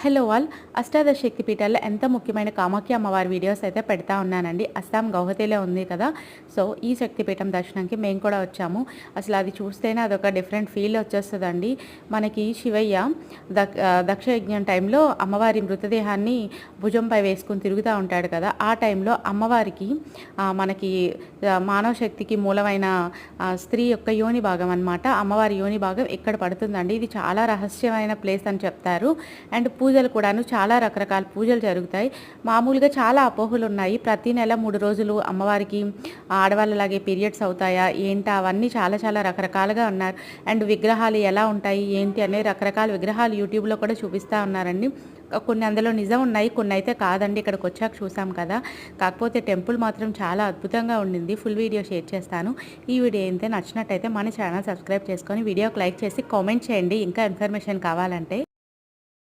Hello all. అష్టాదశ శక్తి పీఠాల్లో ఎంత ముఖ్యమైన కామాఖ్య అమ్మవారి వీడియోస్ అయితే పెడతా ఉన్నానండి. అస్సాం గౌహతిలో ఉంది కదా. సో ఈ శక్తిపీఠం దర్శనంకి మేము కూడా వచ్చాము. అసలు అది చూస్తేనే అదొక డిఫరెంట్ ఫీల్ వచ్చేస్తుందండి. మనకి శివయ్య దక్షయజ్ఞం టైంలో అమ్మవారి మృతదేహాన్ని భుజంపై వేసుకుని తిరుగుతూ ఉంటాడు కదా. ఆ టైంలో అమ్మవారికి మనకి మానవ శక్తికి మూలమైన స్త్రీ యొక్క యోని భాగం అనమాట. అమ్మవారి యోని భాగం ఇక్కడ పడుతుందండి. ఇది చాలా రహస్యమైన ప్లేస్ అని చెప్తారు. అండ్ పూజలు కూడాను చాలా రకరకాల పూజలు జరుగుతాయి. మామూలుగా చాలా అపోహలు ఉన్నాయి. ప్రతి నెల 3 రోజులు అమ్మవారికి ఆడవాళ్ళలాగే పీరియడ్స్ అవుతాయా ఏంటా అవన్నీ చాలా చాలా రకరకాలుగా ఉన్నారు. అండ్ విగ్రహాలు ఎలా ఉంటాయి ఏంటి అనే రకరకాల విగ్రహాలు యూట్యూబ్లో కూడా చూపిస్తూ ఉన్నారండి. కొన్ని అందులో నిజం ఉన్నాయి, కొన్ని అయితే కాదండి. ఇక్కడికి వచ్చాక చూసాం కదా. కాకపోతే టెంపుల్ మాత్రం చాలా అద్భుతంగా ఉండింది. ఫుల్ వీడియో షేర్ చేస్తాను. ఈ వీడియో అయితే నచ్చినట్టయితే మన ఛానల్ సబ్స్క్రైబ్ చేసుకొని వీడియోకి లైక్ చేసి కామెంట్ చేయండి ఇంకా ఇన్ఫర్మేషన్ కావాలంటే.